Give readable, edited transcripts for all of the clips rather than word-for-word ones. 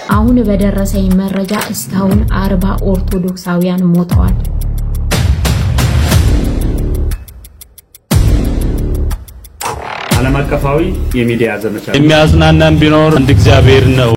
አሁን በደረሰኝ መረጃ እስካሁን 40 ኦርቶዶክሳውያን ሞተዋል። ዓለም አቀፋዊ የሚዲያ ዘመቻ የሚያዝናናን ቢኖር እንደ እግዚአብሔር ነው።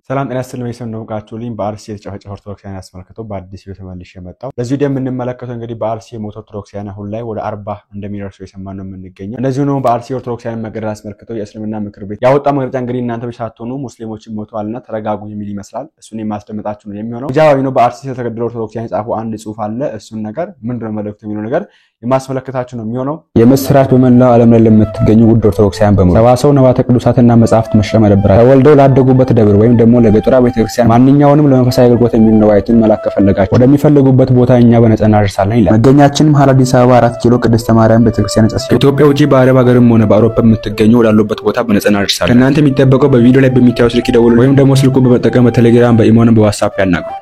ሰላም ጤና ይስጥልኝ እንደምቃችሁልኝ በአርሲ የተጨፈጨፈ ኦርቶዶክሳውያን አስመልክቶ በአዲስ ቪዲዮ ተመልሼ መጣሁ። ለዚህ ቪዲዮ የምንመለከተው እንግዲህ በአርሲ ሞቶ ኦርቶዶክሳውያን አሁን ላይ ወደ 40 እንደሚደርሱ የሰማን ነው የምንገኘው። እንደዚሁ ነው በአርሲ ኦርቶዶክሳውያን መገደል አስመልክቶ የእስልምና ምክር ቤት ያወጣ መግለጫ እንግዲህ እናንተ ብቻ ሳትሆኑ ሙስሊሞችም ሞተዋልና ተረጋጉ የሚል ይመስላል። እሱን የማስደምጣችሁ ነው የሚሆነው። ጃዋቢ ነው በአርሲ የተገደሉ ኦርቶዶክሳውያን ጻፉ አንድ ጽሑፍ አለ። እሱን ነገር ምንድነው መልእክቱ የሚለው ነገር የማስመለከታችሁ ነው የሚሆነው። የምስራች በመላው ዓለም ላይ ለምትገኙ ውድ ኦርቶዶክሳውያን በሙሉ ሰባሰው ነዋተ ቅዱሳትና መጻሕፍት መሸመደብራ ተወልደው ላደጉበት ደብር ወይም ደግሞ ለገጠራ ቤተክርስቲያን ማንኛውንም ለመንፈሳዊ አገልግሎት የሚነዋይትን መላክ ከፈለጋችሁ ወደሚፈልጉበት ቦታ እኛ በነጻ እናደርሳለን ይላል። መገኛችን መሃል አዲስ አበባ 4 ኪሎ ቅድስተ ማርያም ቤተክርስቲያን ጻስ ኢትዮጵያ ውጪ በአረብ ሀገርም ሆነ በአውሮፓ የምትገኙ ወዳሉበት ቦታ በነጻ እናደርሳለን። እናንተ የሚጠበቀው በቪዲዮ ላይ በሚታዩት ስልክ ደውሉ ወይም ደግሞ ስልኩን በመጠቀም በቴሌግራም በኢሞን በዋትስአፕ ያናግሩ።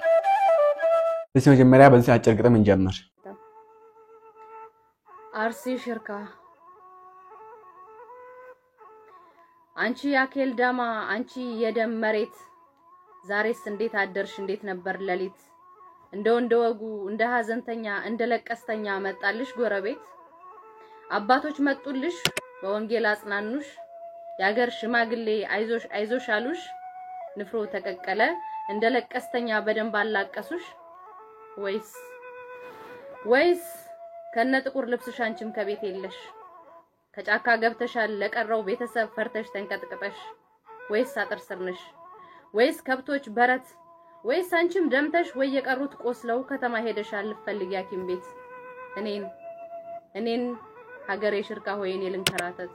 እስቲ መጀመሪያ በዚህ አጭር ግጥም እንጀምር። አርሲ ሽርካ አንቺ ያኬል ዳማ አንቺ የደም መሬት ዛሬስ እንዴት አደርሽ እንዴት ነበር ለሊት እንደወጉ እንደ ሐዘንተኛ እንደ ለቀስተኛ መጣልሽ ጎረቤት አባቶች መጡልሽ በወንጌል አጽናኑሽ ያገር ሽማግሌ አይዞሽ አይዞሽ አሉሽ ንፍሮ ተቀቀለ እንደ ለቀስተኛ በደንብ አላቀሱሽ ወይስ ከነ ጥቁር ልብስሽ አንቺም ከቤት የለሽ ከጫካ ገብተሻል ለቀረው ቤተሰብ ፈርተሽ ተንቀጥቀጠሽ ወይስ አጥር ስር ነሽ ወይስ ከብቶች በረት ወይስ አንቺም ደምተሽ ወይ የቀሩት ቆስለው ከተማ ሄደሻል ልፈልግ ያኪም ቤት እኔን ሀገሬ ሽርካ ሆይኔ ልንከራተት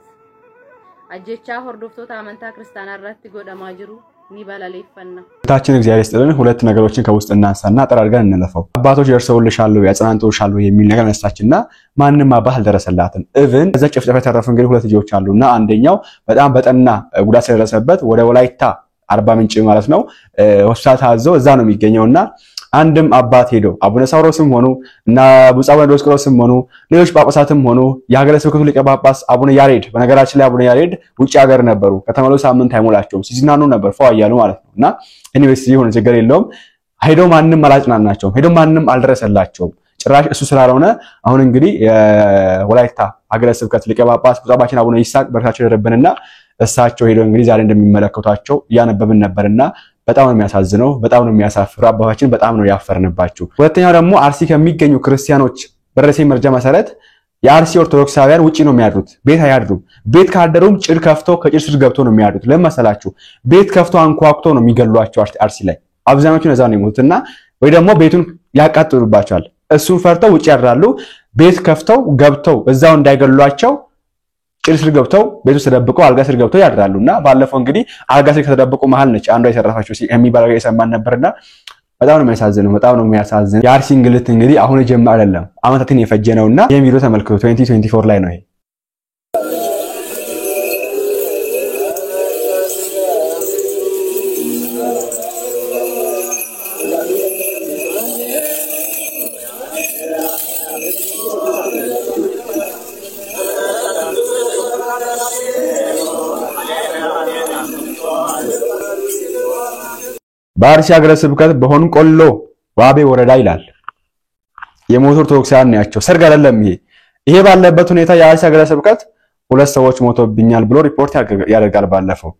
አጀቻ ሆርዶፍቶታ አመንታ ክርስቲያን አራት ጎደማጅሩ ኒባላለ ይፈና ታችን እግዚአብሔር ይስጥልን። ሁለት ነገሮችን ከውስጥ እናንሳና አጠራርገን እንለፈው። አባቶች ደርሰውልሻል ያጽናንቶሻል የሚል ነገር ነስታችንና ማንንም አባት አልደረሰላትም። ኢቭን እዛ ጭፍጨፋ ተረፈ እንግዲህ ሁለት ልጆች አሉና አንደኛው በጣም በጠና ጉዳት ስለደረሰበት ወደ ወላይታ አርባ ምንጭ ማለት ነው ሆስፒታል ታዘው እዛ ነው የሚገኘውና አንድም አባት ሄዶ አቡነ ሳውሮስም ሆኑ እና ቡጻው ዲዮስቆሮስም ሆኑ ሌሎች ጳጳሳትም ሆኑ የሀገረ ስብከቱ ሊቀ ጳጳስ አቡነ ያሬድ በነገራችን ላይ አቡነ ያሬድ ውጭ ሀገር ነበሩ። ከተመለሱ ሳምንት አይሞላቸውም ሲዝናኑ ነበር ፈዋያሉ ማለት ነውና ኤኒዌይስ ይሁን ችግር የለውም። ሄዶ ማንንም አላጽናናቸውም። ሄዶ ማንንም አልደረሰላቸውም። ጭራሽ እሱ ስላልሆነ አሁን እንግዲህ ወላይታ ሀገረ ስብከት ሊቀ ጳጳስ ቡጻባችን አቡነ ይስሐቅ በርካቸው ይረብንና እሳቸው ሄዶ እንግዲህ ዛሬ እንደሚመለከቷቸው ያነበብን ነበርና በጣም ነው የሚያሳዝነው። በጣም ነው የሚያሳፍረው። አባባችን በጣም ነው ያፈርንባችሁ። ሁለተኛው ደግሞ አርሲ ከሚገኙ ክርስቲያኖች በደረሰኝ መረጃ መሰረት የአርሲ ኦርቶዶክሳውያን ውጪ ነው የሚያድሩት። ቤት አያድሩም። ቤት ካደሩም ጭድ ከፍተው ከጭድ ስር ገብተው ነው የሚያድሩት። ለማሰላችሁ ቤት ከፍተው አንኳኩተው ነው የሚገሏቸው አርሲ ላይ አብዛኞቹ ነዛ ነው የሚሞቱትና ወይ ደግሞ ቤቱን ያቃጥሉባቸዋል። እሱን ፈርተው ውጪ ያድራሉ። ቤት ከፍተው ገብተው እዛው እንዳይገሏቸው ጭድ ስር ገብተው ቤቱ ተደብቀው አልጋ ስር ገብተው ያድራሉና ባለፈው እንግዲህ አልጋ ስር ከተደብቁ መሃል ነች አንዷ የተረፈችው የሚባለው የሰማን ነበርና በጣም ነው የሚያሳዝነው። በጣም ነው የሚያሳዝነው። የአርሲ እንግልት እንግዲህ አሁን ጀምሮ አይደለም አመታትን የፈጀ ነውና ይሄን ቪዲዮ ተመልክቱ። 2024 ላይ ነው ይሄ። በአርሲ ሀገረ ስብከት በሆን ቆሎ ዋቤ ወረዳ ይላል የሞቱ ኦርቶዶክሳውያን ናቸው። ሰርግ አይደለም ይሄ ባለበት ሁኔታ የአርሲ ሀገረ ስብከት ሁለት ሰዎች ሞቶብኛል ብሎ ሪፖርት ያደርጋል ባለፈው።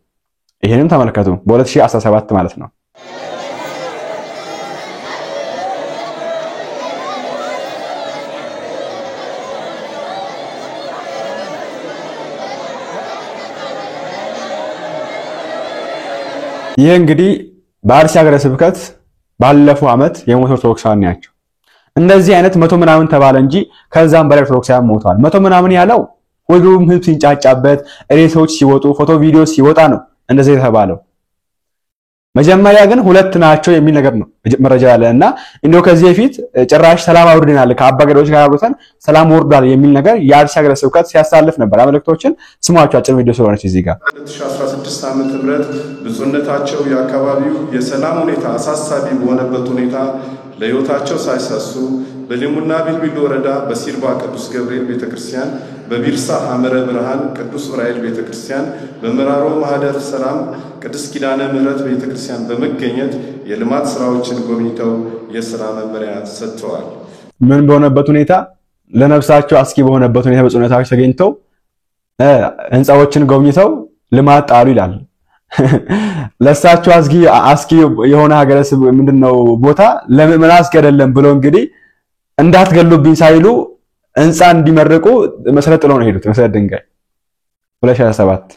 ይሄንም ተመልከቱ በ2017 ማለት ነው። ይሄ እንግዲህ በአርሲ ሀገረ ስብከት ባለፈው አመት የሞቱ ኦርቶዶክሳውያን ናቸው። እንደዚህ አይነት 100 ምናምን ተባለ እንጂ ከዛም በላይ ኦርቶዶክሳውያን ሞተዋል። 100 ምናምን ያለው ሁሉም ህዝብ ሲንጫጫበት ሬሶች ሲወጡ ፎቶ ቪዲዮ ሲወጣ ነው እንደዚህ የተባለው። መጀመሪያ ግን ሁለት ናቸው የሚል ነገር ነው መረጃ ያለና እንደው ከዚህ በፊት ጭራሽ ሰላም አውርደናል ከአባ ገዳዎች ጋር አብሮተን ሰላም ወርዷል የሚል ነገር የአርሲ ሀገረ ስብከት ሲያሳልፍ ነበር። አመልክቶችን ስሟቸው አጭር ቪዲዮ ስለሆነች እዚህ ጋር 2016 ዓመተ ምህረት ብፁዕነታቸው የአካባቢው የሰላም ሁኔታ አሳሳቢ በሆነበት ሁኔታ ለህይወታቸው ሳይሳሱ በሊሙና ቢልቢል ወረዳ በሲርባ ቅዱስ ገብርኤል ቤተክርስቲያን በቢርሳ ሐመረ ብርሃን ቅዱስ ዑራኤል ቤተክርስቲያን፣ በመራሮ ማህደር ሰላም ቅዱስ ኪዳነ ምህረት ቤተክርስቲያን በመገኘት የልማት ስራዎችን ጎብኝተው የሥራ መመሪያ ሰጥተዋል። ምን በሆነበት ሁኔታ ለነፍሳቸው አስኪ በሆነበት ሁኔታ በጽኑታቸው ተገኝተው ህንጻዎችን ጎብኝተው ልማት ጣሉ ይላል። ለሳቸው አስኪ የሆነ ሀገረ ስብከት ምንድነው ቦታ ለምን አስገደለም ብሎ እንግዲህ እንዳትገሉብኝ ሳይሉ ህንጻ እንዲመርቁ መሰረት ጥለው ነው ሄዱት። መሰረት ድንጋይ 2007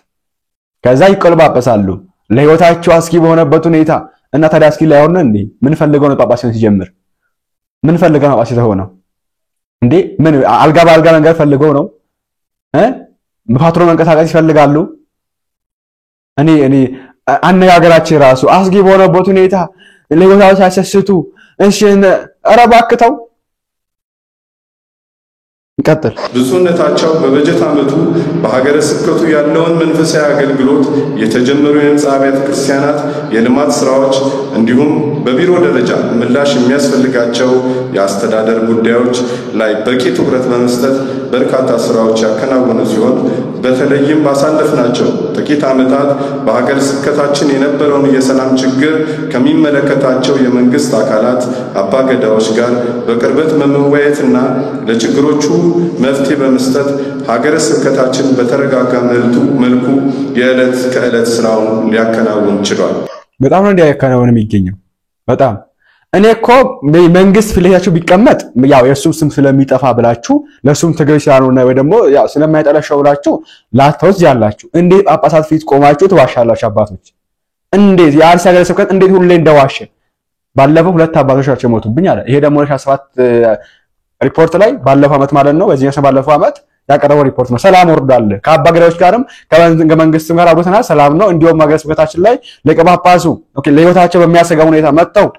ከዛ ይቆልባበሳሉ ለህይወታቸው አስኪ በሆነበት ሁኔታ እና ታዲያ አስኪ ላይ ሆነ እንዴ ምን ፈልገው ነው ጳጳሲውን ሲጀምር ምን ፈልገው ነው ጳጳሲ ተሆነው እንዴ ምን አልጋ ባልጋ ነገር ፈልገው ነው በፓትሮን መንቀሳቀስ ይፈልጋሉ? እኔ አነጋገራችን ራሱ አስጊ በሆነበት ሁኔታ ለህይወታቸው ሲያሰስቱ እሺ አረባክተው ይቀጥል። ብፁዕነታቸው በበጀት ዓመቱ በሀገረ ስብከቱ ያለውን መንፈሳዊ አገልግሎት የተጀመሩ የህንጻ አብያተ ክርስቲያናት የልማት ስራዎች እንዲሁም በቢሮ ደረጃ ምላሽ የሚያስፈልጋቸው የአስተዳደር ጉዳዮች ላይ በቂ ትኩረት በመስጠት በርካታ ስራዎች ያከናወኑ ሲሆን በተለይም ባሳለፍናቸው ጥቂት ዓመታት በሀገረ ስብከታችን የነበረውን የሰላም ችግር ከሚመለከታቸው የመንግስት አካላት አባገዳዎች ጋር በቅርበት መወያየትና ለችግሮቹ መፍትሄ በመስጠት ሀገረ ስብከታችን በተረጋጋ መልኩ የዕለት ከዕለት ስራውን ሊያከናውን ችሏል። በጣም ነው ያከናወነ የሚገኘው። በጣም እኔ እኮ መንግስት ፍለያችሁ ቢቀመጥ ያው የሱም ስም ስለሚጠፋ ብላችሁ ለሱም ተገቢ ስላልሆነ ወይ ደግሞ ያው ስለማይጠላሻው ብላችሁ ላታውስ ያላችሁ እንዴት ጳጳሳት ፊት ቆማችሁ ተዋሻላችሁ? አባቶች እንዴት የአርሲ ሀገረ ስብከት እንዴት ሁሌ እንደዋሸ ባለፈው ሁለት አባቶቻቸው ሞቱብኝ አለ። ይሄ ደግሞ 17 ሪፖርት ላይ ባለፈው አመት ማለት ነው በዚህ ባለፈው አመት ያቀረበው ሪፖርት ነው። ሰላም ወርዷል። ከአባገዳዎች ጋርም ከመንግስትም ጋር አብሮተናል። ሰላም ነው። እንዲሁም ሀገረ ስብከታችን ላይ ለቀጳጳሱ ለህይወታቸው በሚያሰጋ ሁኔታ መጥተው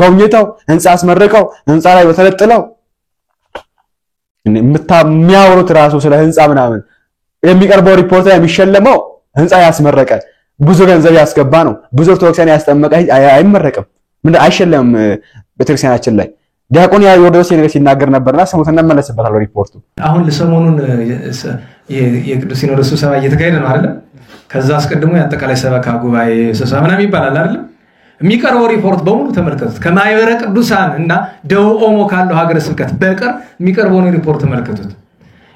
ጎብኝተው ህንጻ አስመርቀው ህንጻ ላይ በተለጥለው የሚያወሩት ራሱ ስለ ህንጻ ምናምን የሚቀርበው ሪፖርት ላይ የሚሸለመው ህንጻ ያስመረቀ ብዙ ገንዘብ ያስገባ ነው። ብዙ ኦርቶዶክሳን ያስጠመቀ አይመረቅም። ምን አይሸለም። ቤተክርስቲያናችን ላይ ዲያቆን ያወደው ነገር ሲናገር ነበርና ሰሙትና መለስበታል ሪፖርቱ። አሁን ለሰሞኑን የቅዱስ ሲኖዶስ ስብሰባ እየተካሄደ ነው አይደል? ከዛ አስቀድሞ ያጠቃላይ ሰበካ ጉባኤ ስብሰባ ምናምን ይባላል አይደል? የሚቀርበው ሪፖርት በሙሉ ተመልከቱት። ከማይበረ ቅዱሳን እና ደቡብ ኦሞ ካለው ሀገረ ስብከት በቀር የሚቀርበውን ሪፖርት ተመልከቱት።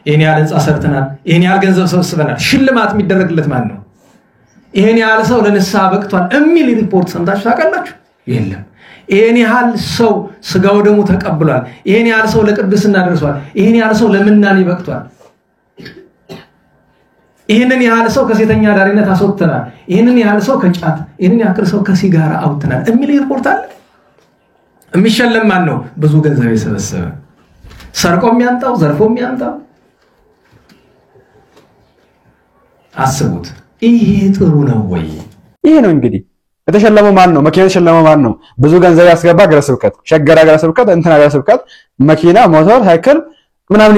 ይሄን ያህል ህንጻ ሰርተናል፣ ይሄን ያህል ገንዘብ ሰብስበናል፣ ሽልማት የሚደረግለት ማን ነው? ይሄን ያህል ሰው ለንስሐ በቅቷል የሚል ሪፖርት ሰምታችሁ ታውቃላችሁ? የለም። ይሄን ያህል ሰው ስጋው ደሙ ተቀብሏል፣ ይሄን ያህል ሰው ለቅድስና ደርሷል፣ ይሄን ያህል ሰው ለምናኔ በቅቷል፣ ይሄንን ያህል ሰው ከሴተኛ ዳሪነት አስወጥተናል፣ ይሄንን ያህል ሰው ከጫት፣ ይሄንን ያህል ሰው ከሲጋራ አውጥተናል የሚል ሪፖርት አለ። የሚሸለም ማን ነው? ብዙ ገንዘብ የሰበሰበ ሰርቆ የሚያምጣው ዘርፎ የሚያምጣው። አስቡት። ይሄ ጥሩ ነው ወይ? ይሄ ነው እንግዲህ የተሸለመው ማን ነው? መኪና የተሸለመው ማን ነው? ብዙ ገንዘብ ያስገባ ሀገረ ስብከት፣ ሸገር ሀገረ ስብከት፣ እንትን ሀገረ ስብከት መኪና፣ ሞተር ሳይክል ምናምን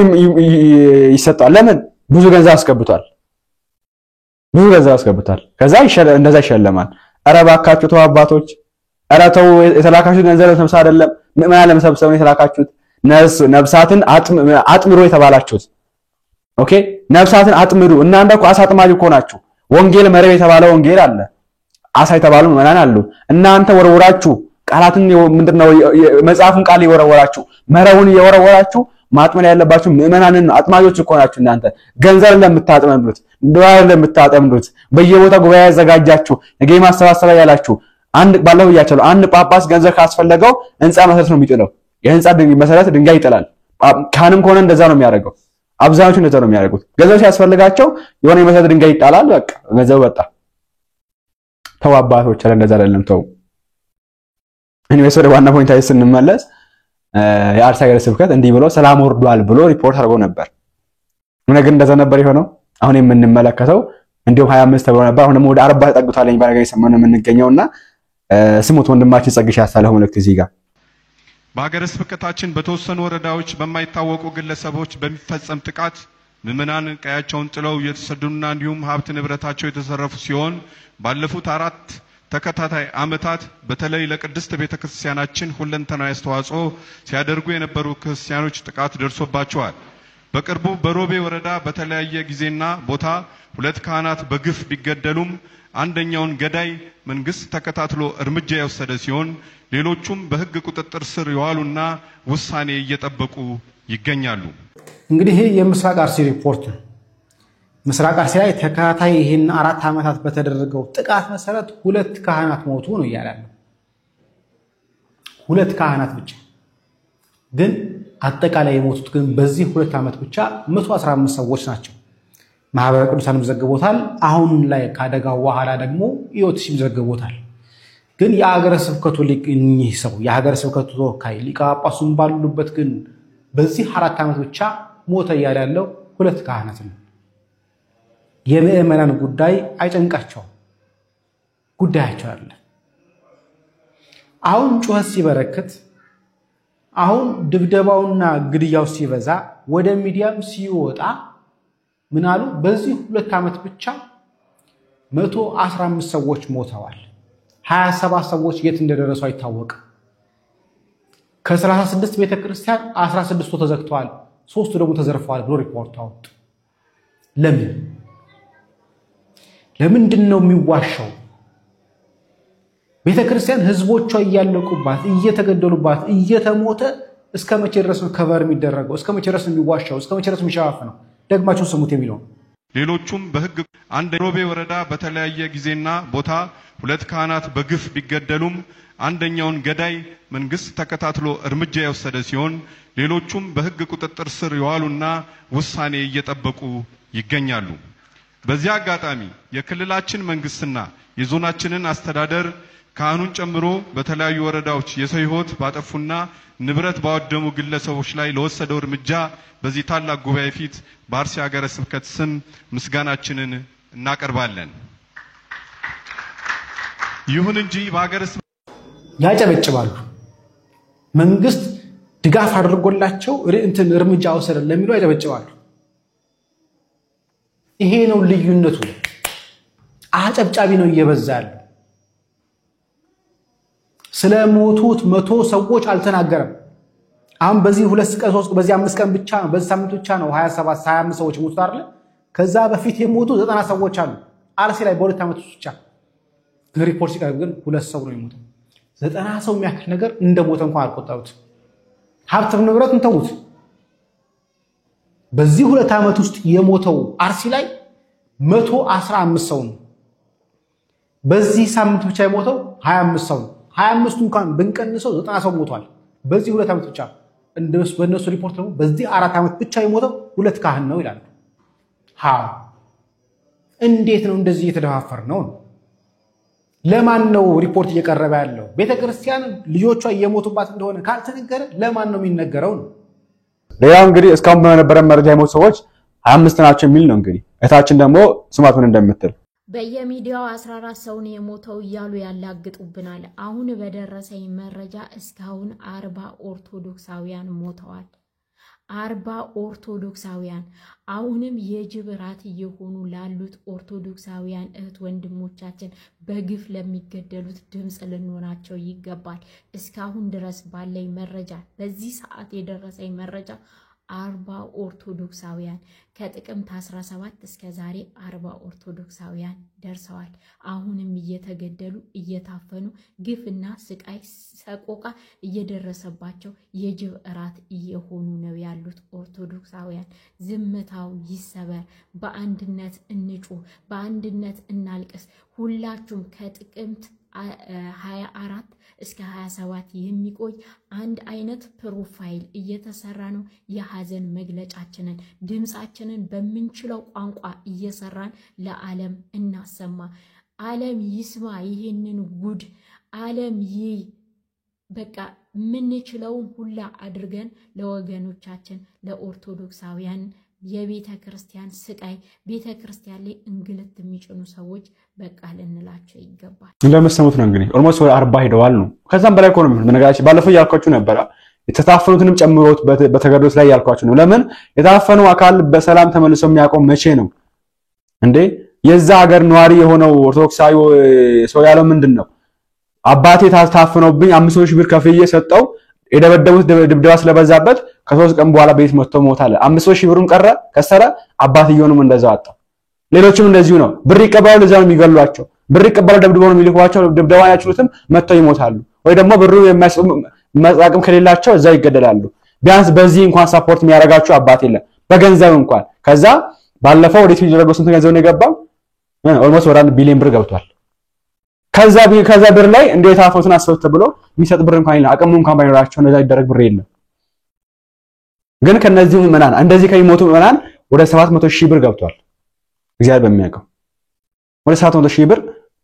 ይሰጣል። ለምን? ብዙ ገንዘብ አስገብቷል። ብዙ ገንዘብ አስገብቷል። ከዛ እንደዛ ይሸለማል። ኧረ እባካችሁ ተው አባቶች፣ ኧረ ተው። የተላካችሁት ገንዘብ ለመሰብሰብ አይደለም፣ ምዕመናን ለመሰብሰብ ነው የተላካችሁት። ነፍሳትን አጥምሩ የተባላችሁት። ኦኬ፣ ነፍሳትን አጥምሩ። እናንተ እኮ አሳ አጥማጅ እኮ ናችሁ። ወንጌል መረብ የተባለ ወንጌል አለ፣ አሳ የተባሉ ምዕመናን አሉ። እናንተ ወረወራችሁ ቃላትን ምንድነው መጽሐፍን ቃል ይወረወራችሁ፣ መረቡን እየወረወራችሁ ማጥመድ ያለባችሁ ምዕመናንን ነው። አጥማጆች እኮ ናችሁ እናንተ። ገንዘብ ለምታጠምዱት፣ ዶላር ለምታጠምዱት፣ በየቦታው ጉባኤ ያዘጋጃችሁ፣ ነገ ማሰባሰቢያ ያላችሁ። አንድ ባለው ያቻለው አንድ ጳጳስ ገንዘብ ካስፈለገው ህንጻ መሰረት ነው የሚጥለው። የህንጻ መሰረት ድንጋይ ይጥላል። ካህንም ከሆነ እንደዛ ነው የሚያደርገው። አብዛኞቹ እንደዛ ነው የሚያደርጉት። ገንዘብ ሲያስፈልጋቸው የሆነ የመሰረት ድንጋይ ይጣላል። በቃ ገንዘብ ወጣ። ተው አባቶች፣ አለ እንደዛ አይደለም። ተው። እኔ ወደ ዋና ፖይንት ላይ ስንመለስ የአርሲ ሀገረ ስብከት እንዲህ ብሎ ሰላም ወርዷል ብሎ ሪፖርት አድርጎ ነበር። ነገር እንደዛ ነበር የሆነው። አሁን የምንመለከተው እንዲሁም 25 ተብሎ ነበር። አሁን ደግሞ ወደ 40 ተጠግቷል ባለገ ሰሞኑን የምንገኘውና ስሙት ወንድማችን ጸግሽ ያሳለው መልእክት እዚህ ጋር በሀገረ ስብከታችን በተወሰኑ ወረዳዎች በማይታወቁ ግለሰቦች በሚፈጸም ጥቃት ምዕመናን ቀያቸውን ጥለው እየተሰደዱና እንዲሁም ሀብት ንብረታቸው የተዘረፉ ሲሆን ባለፉት 4 ተከታታይ ዓመታት በተለይ ለቅድስት ቤተክርስቲያናችን ሁለንተናዊ አስተዋጽኦ ሲያደርጉ የነበሩ ክርስቲያኖች ጥቃት ደርሶባቸዋል። በቅርቡ በሮቤ ወረዳ በተለያየ ጊዜና ቦታ 2 ካህናት በግፍ ቢገደሉም አንደኛውን ገዳይ መንግስት ተከታትሎ እርምጃ የወሰደ ሲሆን ሌሎቹም በህግ ቁጥጥር ስር የዋሉና ውሳኔ እየጠበቁ ይገኛሉ። እንግዲህ የምስራቅ አርሲ ሪፖርት ነው። ምስራቅ አርሲ ላይ ተከታታይ ይሄን 4 ዓመታት በተደረገው ጥቃት መሰረት 2 ካህናት ሞቱ ነው ያላለው። 2 ካህናት ብቻ ግን አጠቃላይ የሞቱት ግን በዚህ 2 ዓመት ብቻ 115 ሰዎች ናቸው። ማህበረ ቅዱሳንም ዘግቦታል። አሁን ላይ ካደጋው በኋላ ደግሞ ኢዮትሲም ዘግቦታል። ግን የሀገረ ስብከቱ ሊቅ እኚህ ሰው የሀገረ ስብከቱ ተወካይ ሊቀ ጳጳሱም ባሉበት ግን በዚህ 4 ዓመት ብቻ ሞተ ያለው 2 ካህናት ነው። የምእመናን ጉዳይ አይጨንቃቸው ጉዳያቸው አለ። አሁን ጩኸት ሲበረክት አሁን ድብደባውና ግድያው ሲበዛ ወደ ሚዲያም ሲወጣ ምናሉ በዚህ 2 ዓመት ብቻ 115 ሰዎች ሞተዋል። 27 ሰዎች የት እንደደረሱ አይታወቅም። ከ36 ቤተክርስቲያን 16ቱ ተዘግተዋል፣ 3ቱ ደግሞ ተዘርፈዋል ብሎ ሪፖርት አወጡ። ለምንድነው የሚዋሻው? ቤተክርስቲያን ህዝቦቿ እያለቁባት እየተገደሉባት እየተሞተ እስከመቼ ድረስ ነው ከቨር የሚደረገው? እስከመቼ ድረስ ነው የሚዋሻው? እስከመቼ ድረስ የሚሸፋፈነው? ደግማችሁ ስሙት የሚለው ሌሎቹም በህግ አንድ ሮቤ ወረዳ በተለያየ ጊዜና ቦታ 2 ካህናት በግፍ ቢገደሉም አንደኛውን ገዳይ መንግስት ተከታትሎ እርምጃ የወሰደ ሲሆን ሌሎቹም በህግ ቁጥጥር ስር የዋሉና ውሳኔ እየጠበቁ ይገኛሉ። በዚህ አጋጣሚ የክልላችን መንግስትና የዞናችንን አስተዳደር ካህኑን ጨምሮ በተለያዩ ወረዳዎች የሰው ህይወት ባጠፉና ንብረት ባወደሙ ግለሰቦች ላይ ለወሰደው እርምጃ በዚህ ታላቅ ጉባኤ ፊት በአርሲ ሀገረ ስብከት ስም ምስጋናችንን እናቀርባለን። ይሁን እንጂ በሀገረ ስብከት ያጨበጭባሉ። መንግስት ድጋፍ አድርጎላቸው እርምጃ ወሰደ ለሚሉ ያጨበጭባሉ። ይሄ ነው ልዩነቱ። አጨብጫቢ ነው እየበዛል። ስለሞቱት 100 ሰዎች አልተናገረም። አሁን በዚህ 2 ቀን 3 በዚህ 5 ቀን ብቻ በዚህ ሳምንት ብቻ ነው 27 25 ሰዎች ሞቱ አይደል? ከዛ በፊት የሞቱ 90 ሰዎች አሉ። አርሲ ላይ በ2 ዓመት ብቻ ሪፖርት ሲቀርብ ግን 2 ሰው ነው የሞተው። 90 ሰው የሚያክል ነገር እንደሞተ እንኳን አልቆጠሩት። ሀብት ንብረቱን ተውት። በዚህ 2 ዓመት ውስጥ የሞተው አርሲ ላይ 115 ሰው ነው። በዚህ ሳምንት ብቻ የሞተው 25 ሰው ነው። 25 እንኳን ብንቀንሰው 90 ሰው ሞቷል። በዚህ 2 ዓመት ብቻ በእነሱ ሪፖርት ነው በዚህ 4 ዓመት ብቻ የሞተው 2 ካህን ነው ይላል። እንዴት ነው እንደዚህ እየተደፋፈር ነው? ለማን ነው ሪፖርት እየቀረበ ያለው? ቤተክርስቲያን ልጆቿ እየሞቱባት እንደሆነ ካልተነገረ ለማን ነው የሚነገረው ነው? ሌላው እንግዲህ እስካሁን በነበረ መረጃ የሞቱ ሰዎች 25 ናቸው የሚል ነው። እንግዲህ እታችን ደግሞ ስማት ምን እንደምትል በየሚዲያው 14 ሰውን የሞተው እያሉ ያላግጡብናል። አሁን በደረሰኝ መረጃ እስካሁን 40 ኦርቶዶክሳውያን ሞተዋል። 40 ኦርቶዶክሳውያን አሁንም የጅብ ራት እየሆኑ ላሉት ኦርቶዶክሳውያን እህት ወንድሞቻችን በግፍ ለሚገደሉት ድምጽ ልንሆናቸው ይገባል። እስካሁን ድረስ ባለኝ መረጃ በዚህ ሰዓት የደረሰኝ መረጃ 40 ኦርቶዶክሳውያን ከጥቅምት 17 እስከ ዛሬ 40 ኦርቶዶክሳውያን ደርሰዋል። አሁንም እየተገደሉ እየታፈኑ ግፍና ስቃይ ሰቆቃ እየደረሰባቸው የጅብ ራት እየሆኑ ነው ያሉት ኦርቶዶክሳውያን። ዝምታው ይሰበር። በአንድነት እንጩህ፣ በአንድነት እናልቅስ። ሁላችሁም ከጥቅምት 24 እስከ 27 የሚቆይ አንድ አይነት ፕሮፋይል እየተሰራ ነው። የሐዘን መግለጫችንን ድምጻችንን በምንችለው ቋንቋ እየሰራን ለዓለም እናሰማ። ዓለም ይስማ ይሄንን ጉድ። ዓለም በቃ ምንችለውን ሁላ አድርገን ለወገኖቻችን ለኦርቶዶክሳውያን የቤተ ክርስቲያን ስቃይ ቤተ ክርስቲያን ላይ እንግልት የሚጭኑ ሰዎች በቃ ልንላቸው ይገባል። እንደምትሰሙት ነው እንግዲህ ኦልሞስት 40 ሄደዋል ነው። ከዛም በላይ እኮ ነው። በነገራችን ባለፈው ያልኳችሁ ነበር የተታፈኑትንም ጨምሮት በተገደሉት ላይ ያልኳችሁ ነው። ለምን የታፈኑ አካል በሰላም ተመልሶ የሚያቆም መቼ ነው እንዴ? የዛ ሀገር ነዋሪ የሆነው ኦርቶዶክሳዊ ሰው ያለው ምንድነው? አባቴ ታፍነውብኝ 500,000 ብር ከፍዬ ሰጠው የደበደቡት ድብደባ ስለበዛበት ከ3 ቀን በኋላ ቤት መጥቶ ሞታለ 500,000 ብሩን ቀረ ከሰረ አባትየውንም እንደዛው አጣ ሌሎችም እንደዚሁ ነው ብር ይቀበላሉ ለዛው የሚገሏቸው ብር ይቀበላሉ ደብድበው ነው የሚልኳቸው ድብደባ ያችሉትም መጥተው ይሞታሉ ወይ ደግሞ ብሩ የማይመጣቅም ከሌላቸው እዛው ይገደላሉ ቢያንስ በዚህ እንኳን ሰፖርት የሚያረጋቸው አባት የለም በገንዘብ እንኳን ከዛ ባለፈው ወደ ኢትዮጵያ ደረገው ስንት ገንዘብ ነው የገባው ኦልሞስት ወደ 1 ቢሊዮን ብር ገብቷል ከዛ ብር ላይ እንዴት አፎትን አስፈተ ብሎ የሚሰጥ ብር እንኳን የለም አቅሙ እንኳን ባይኖራቸው እንደዛ ይደረግ ብር የለም ግን ከነዚህ ምዕመናን እንደዚህ ከሚሞቱ ምዕመናን ወደ 700,000 ብር ገብቷል እግዚአብሔር በሚያውቀው ወደ 700,000 ብር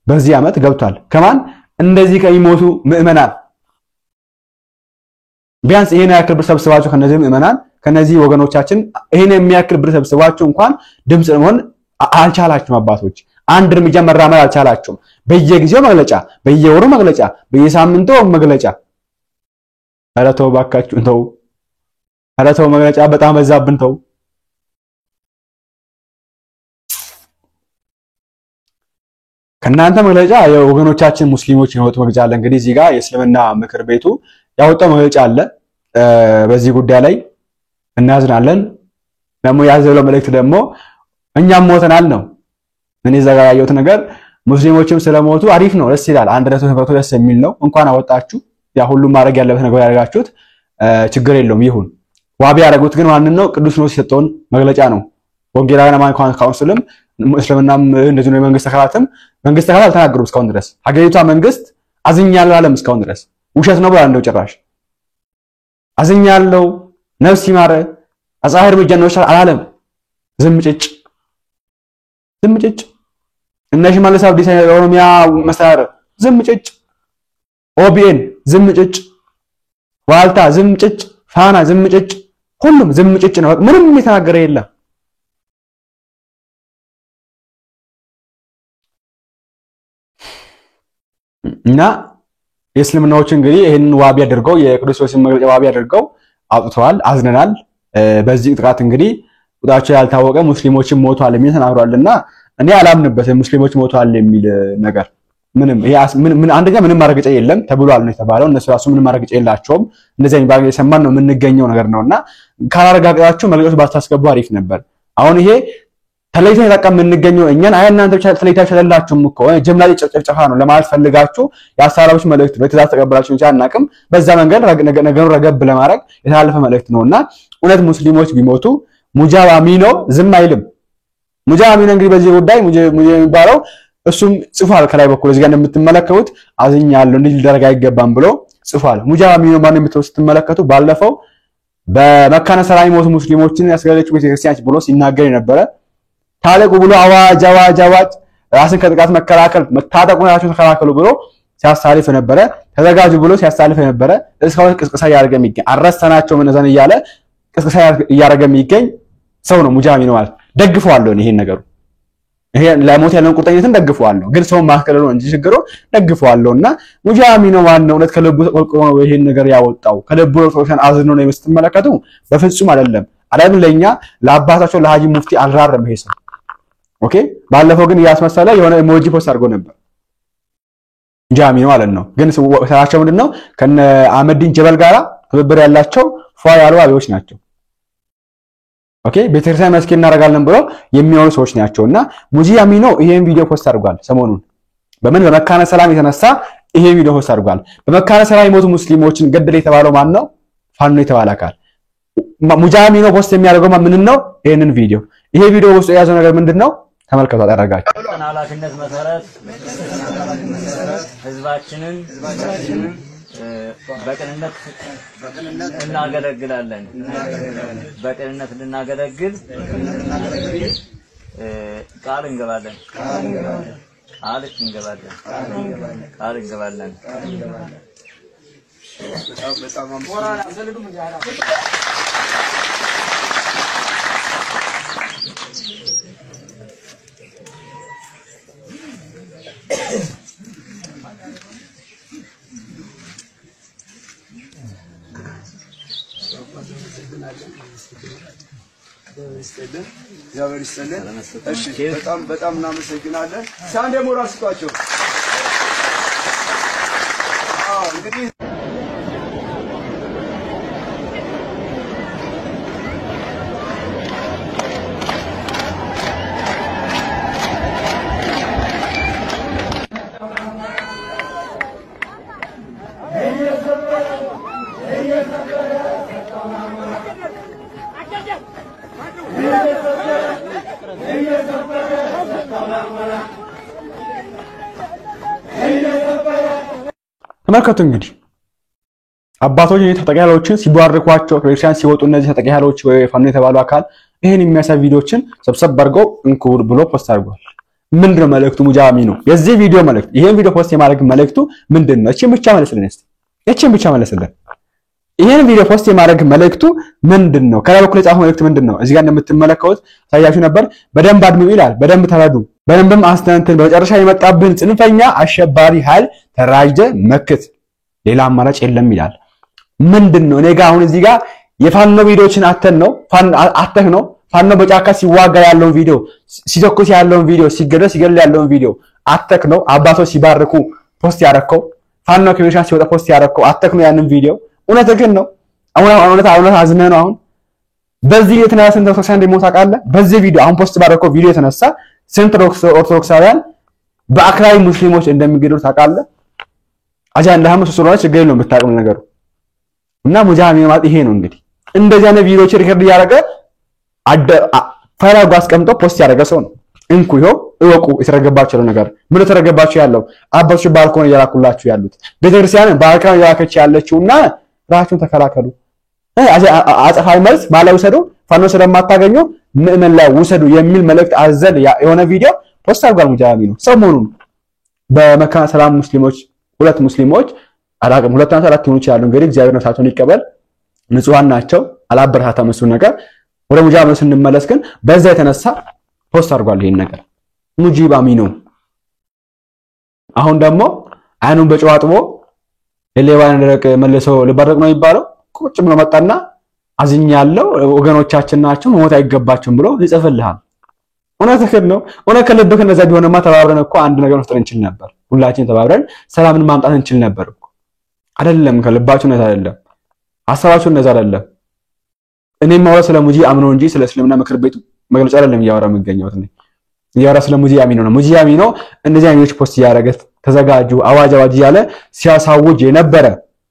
በዚህ ዓመት ገብቷል ከማን እንደዚህ ከሚሞቱ ምዕመናን ቢያንስ ይሄን ያክል ብር ሰብስባችሁ ከነዚህ ምዕመናን ከነዚህ ወገኖቻችን ይሄን የሚያክል ብር ሰብስባችሁ እንኳን ድምጽ ለመሆን አልቻላችሁም አባቶች አንድ እርምጃ መራመድ አልቻላችሁም በየጊዜው መግለጫ በየወሩ መግለጫ በየሳምንቱ መግለጫ አላተው ባካችሁ ተው አላተው መግለጫ በጣም በዛብን ተው ከናንተ መግለጫ የወገኖቻችን ሙስሊሞች የወጡ መግለጫ አለ እንግዲህ እዚህ ጋር የእስልምና ምክር ቤቱ ያወጣው መግለጫ አለ በዚህ ጉዳይ ላይ እናዝናለን ደግሞ ያዘለው መልእክት ደግሞ እኛም ሞተናል ነው እኔ ዘጋ ያየሁት ነገር ሙስሊሞችም ስለሞቱ አሪፍ ነው ደስ ይላል አንድ ረቶ ደስ የሚል ነው እንኳን አወጣችሁ ያ ሁሉ ማድረግ ያለበት ነገር ያደርጋችሁት ችግር የለውም ይሁን ዋቢ ያደረጉት ግን ማንን ነው ቅዱስ ነው ሲሰጠውን መግለጫ ነው ወንጌላውያን ማን ካውንስልም እስልምናም እንደዚህ ነው መንግስት ተካላት አልተናገሩም እስካሁን ድረስ ሀገሪቷ መንግስት አዝኛለሁ አለም እስካሁን ድረስ ውሸት ነው ባንደው ጭራሽ አዝኛለሁ ነፍስ ይማረ አጻህር በጀነው አላለም ዝምጭጭ እነሽ ማለት አዲስ ኦሮሚያ መሳር ዝምጭጭ ኦቢኤን ዝምጭጭ ዋልታ ዝምጭጭ ፋና ዝምጭጭ ሁሉም ዝምጭጭ ነው ምንም የተናገረ የለም እና የእስልምናዎች እንግዲህ ይሄንን ዋቢ አድርገው የቅዱስን መግለጫ ዋቢ አድርገው አውጥተዋል አዝነናል በዚህ ጥቃት እንግዲህ ቁጣቸው ያልታወቀ ሙስሊሞችን ሞቷል የሚል ተናግሯልና እኔ አላምንበትም ሙስሊሞች ሞቷል የሚል ነገር ምን አንደኛ ምንም ማረጋገጫ የለም ተብሏል ነው የተባለው እነሱ ራሱ ምንም ማረጋገጫ የላቸውም እንደዚህ አይነት ባገኝ ሰማን ነው የምንገኘው ነገር ነውና ካላረጋጋጣችሁ መግለጫዎች ባታስገቡ አሪፍ ነበር አሁን ይሄ ተለይቶ የተጠቀም የምንገኘው እኛን እናንተ ብቻ ተለይታችሁ አይደላችሁም እኮ ጀምላ ጨፍጨፋ ነው ለማለት ፈልጋችሁ ያሳላዎች መልእክት ነው የተዛዘ ተቀበላችሁ እንጂ አናቅም በዛ መንገድ ነገሩ ረገብ ለማድረግ የተላለፈ መልእክት ነውና እውነት ሙስሊሞች ቢሞቱ ሙጃባ ሚኖ ዝም አይልም ሙጃባ ሚኖ እንግዲህ በዚህ ጉዳይ የሚባለው እሱም ጽፏል ከላይ በኩል እዚህ ጋር እንደምትመለከቱት አዝኛለሁ እንዲህ ሊደረግ አይገባም ብሎ ጽፏል ሙጃባ ሚኖ ማን እንደምትመለከቱ ባለፈው በመካነ ሰላም የሞቱ ሙስሊሞችን ያስገለጹ ቤተክርስቲያኖች ብሎ ሲናገር የነበረ ታለቁ ብሎ አዋጅ ራስን ከጥቃት መከላከል መታጠቁናቸው ተከላከሉ ብሎ ሲያሳልፍ ነበር ተዘጋጁ ብሎ ሲያሳልፍ ነበር እስካሁን ቅስቀሳ ያደረገ የሚገኝ አረስተናቸው መነዛን እያለ ቅስቀሳ ያደረገ የሚገኝ ሰው ነው ሙጃባ ሚኖ ማለት ደግፈዋለሁ ይሄን ነገሩ ይሄ ለሞት ያለውን ቁርጠኝነትን ደግፈዋለሁ ግን ሰው ማከለ ነው እንጂ ችግሩ ደግፈዋለሁና ሙጃባ ሚኖ ዋናው እውነት ከልቡ ተቆልቆሎ ነው ይሄን ነገር ያወጣው ከልቡ ተቆልቆሎ አዝኖ ነው የምትመለከቱ በፍጹም አይደለም ለኛ ለአባታቸው ለሃጂ ሙፍቲ አልራረም ይሄ ሰው ኦኬ ባለፈው ግን ያስመሰለ የሆነ ኢሞጂ ፖስት አድርጎ ነበር ሙጃባ ሚኖ ማለት ነው ግን ሰራቸው ምንድነው ከነ አህመዲን ጀበል ጋራ ትብብር ያላቸው ፏ ያሉ አብዮች ናቸው ኦኬ ቤተክርስቲያን መስኪን እናረጋለን ብሎ የሚያወሩ ሰዎች ናቸውና ሙጃባ ሚኖ ይሄን ቪዲዮ ፖስት አድርጓል ሰሞኑን በመካነ ሰላም የተነሳ ይሄ ቪዲዮ ፖስት አድርጓል በመካነ ሰላም የሞቱ ሙስሊሞችን ገደለ የተባለው ማን ነው ፋኖ የተባለ አካል ሙጃባ ሚኖ ፖስት የሚያደርገው ምን ነው ይሄንን ቪዲዮ ይሄ ቪዲዮ ውስጥ የያዘው ነገር ምንድነው ተመልከቱ አደረጋችሁ ኃላፊነት መሰረት ህዝባችንን በቅንነት እናገለግላለን በቅንነት ልናገለግል ቃል እንገባለን እግዚአብሔር ይስጥልን እሺ በጣም እናመሰግናለን ሳንዴ ሞራል ስጧቸው እንግዲህ ተመልከቱ እንግዲህ አባቶች ተጠቃያሎችን ሲባርኳቸው ከቤተክርስቲያን ሲወጡ እነዚህ ተጠቃያሎች ወይ ፋኖ የተባሉ አካል ይሄን የሚያሳይ ቪዲዮችን ሰብሰብ አድርገው እንኩር ብሎ ፖስት አድርጓል። ምንድነው መልእክቱ? ሙጃሚ ነው የዚህ ቪዲዮ መልእክት። ይሄን ቪዲዮ ፖስት የማድረግ መልእክቱ ምንድነው? እቺን ብቻ መልስልን እስቲ፣ እቺን ብቻ መልስልን። ይሄን ቪዲዮ ፖስት የማድረግ መልእክቱ ምንድነው? ከላይ በኩል የጻፈው መልእክት ምንድነው? እዚህ ጋር እንደምትመለከቱት ታያችሁ ነበር። በደንብ አድምጡ ይላል። በደንብ ተረዱ፣ በደንብም አስተንትን። በመጨረሻ የመጣብን ጽንፈኛ አሸባሪ ኃይል ተራጅደ መክት፣ ሌላ አማራጭ የለም ይላል። ምንድነው? እኔ ጋር አሁን እዚህ ጋር የፋኖ ቪዲዮችን አተህ ነው ፋኖ በጫካ ሲዋጋ ያለውን ቪዲዮ፣ ሲተኩስ ያለውን ቪዲዮ፣ ሲገድል ያለውን ቪዲዮ አተክ ነው። አባቶች ሲባርኩ ፖስት ያረከው፣ ፋኖ ከቤተክርስቲያን ሲወጣ ፖስት ያረከው አተክ ነው ያንን ቪዲዮ። እውነት ግን ነው እውነት አዝነህ ነው። አሁን በዚህ የተነሳ ስንት ኦርቶዶክሳውያን እንደሞቱ ታውቃለህ? በዚህ ቪዲዮ አሁን ፖስት ባረከው ቪዲዮ የተነሳ ስንት ኦርቶዶክሳውያን በአክራሪ ሙስሊሞች እንደሚገደሉ ታውቃለህ? አጃንዳ ሐሙስ ስለሆነ ችግር የለውም ብታውቁም ነገሩ እና ሙጃሚ ማለት ይሄ ነው እንግዲህ። እንደዚህ አይነት ቪዲዮዎች ሪከርድ ያደረገ ፋይል አስቀምጦ ፖስት ያደረገ ሰው ነው። እንኩ ይኸው እወቁ የተረገባቸው ነገር ምን ተረገባቸው ያለው አባቶች ባልኮን እያላኩላችሁ ያሉት ቤተክርስቲያን ባልኮን እያላከች ያለችውና ራሳችሁን ተከላከሉ። አጸፋዊ መልስ ባለ ውሰዱ፣ ፋኖ ስለማታገኙ ምእመን ላይ ውሰዱ የሚል መልእክት አዘል የሆነ ቪዲዮ ፖስት አድርጓል ሙጃሚ ነው። ሰሞኑን በመካነ ሰላም ሙስሊሞች ሁለት ሙስሊሞች አላቅም ሁለታን አራት ሆኖ ይችላሉ እንግዲህ እግዚአብሔር ነፍሳቸውን ይቀበል ንጹሃን ናቸው። አላበረታታም እሱ ነገር። ወደ ሙጃሚ ስንመለስ ግን በዛ የተነሳ ፖስት አድርጓል ይሄን ነገር ሙጂባሚ ነው። አሁን ደግሞ አይኑን በጨዋጥቦ ለሌዋን ደረቅ መልሶ ልባረቅ ነው የሚባለው። ቁጭ ብሎ መጣና አዝኛለሁ ወገኖቻችን ናቸው ሞት አይገባቸውም ብሎ ይጽፍልሃል። እውነትህን ነው። እውነት ከልብህ እንደዛ ቢሆንማ ተባብረን እኮ አንድ ነገር መፍጠር እንችል ነበር። ሁላችን ተባብረን ሰላምን ማምጣት እንችል ነበር እኮ። አይደለም ከልባችሁ ነው አይደለም ሐሳባችሁ እንደዛ አይደለም። እኔም ማውራት ስለ ሙጂአሚ ነው እንጂ ስለ እስልምና ምክር ቤቱ መግለጫ አይደለም እያወራ የምገኘው እኔ እያወራ ስለ ሙጂአሚ ነው። ሙጂአሚ ነው እነዚህ አይኖች ፖስት ያደረገ ተዘጋጁ አዋጅ ያለ ሲያሳውጅ የነበረ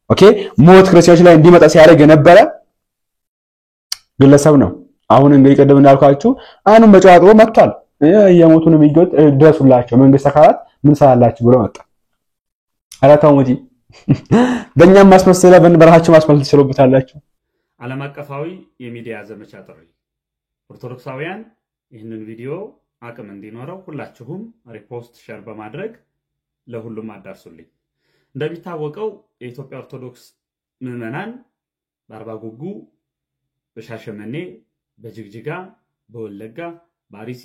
ኦኬ ሞት ክርስቲያኖች ላይ እንዲመጣ ሲያደርግ የነበረ ግለሰብ ነው። አሁን እንግዲህ ቀደም እንዳልኳችሁ አይኑን በጨዋጥቦ መጥቷል። የሞቱን የሚጎት ድረሱላቸው መንግስት አካላት ምን ሰራላችሁ ብሎ መጣ። አራታው ሙጂ በእኛም ማስመሰለ በራሳችሁ ማስመሰል ትችሉበታላችሁ። ዓለም አቀፋዊ የሚዲያ ዘመቻ ጥሪ ኦርቶዶክሳውያን ይህንን ቪዲዮ አቅም እንዲኖረው ሁላችሁም ሪፖስት ሼር በማድረግ ለሁሉም አዳርሱልኝ። እንደሚታወቀው የኢትዮጵያ ኦርቶዶክስ ምዕመናን በአርባ ጉጉ፣ በሻሸመኔ፣ በጅግጅጋ፣ በወለጋ፣ በአርሲ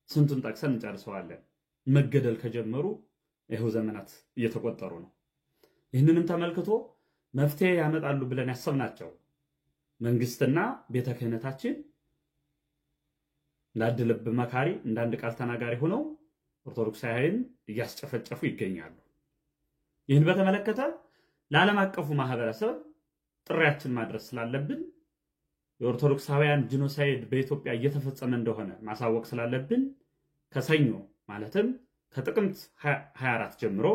ስንቱን ጠቅሰን እንጨርሰዋለን። መገደል ከጀመሩ ይሄው ዘመናት እየተቆጠሩ ነው። ይህንንም ተመልክቶ መፍትሄ ያመጣሉ ብለን ያሰብናቸው መንግስትና ቤተ ክህነታችን እንዳንድ ልብ መካሪ እንዳንድ ቃል ተናጋሪ ሆነው ኦርቶዶክሳውያን እያስጨፈጨፉ ይገኛሉ። ይህን በተመለከተ ለዓለም አቀፉ ማህበረሰብ ጥሪያችን ማድረስ ስላለብን የኦርቶዶክሳውያን ጂኖሳይድ በኢትዮጵያ እየተፈጸመ እንደሆነ ማሳወቅ ስላለብን ከሰኞ ማለትም ከጥቅምት 24 ጀምሮ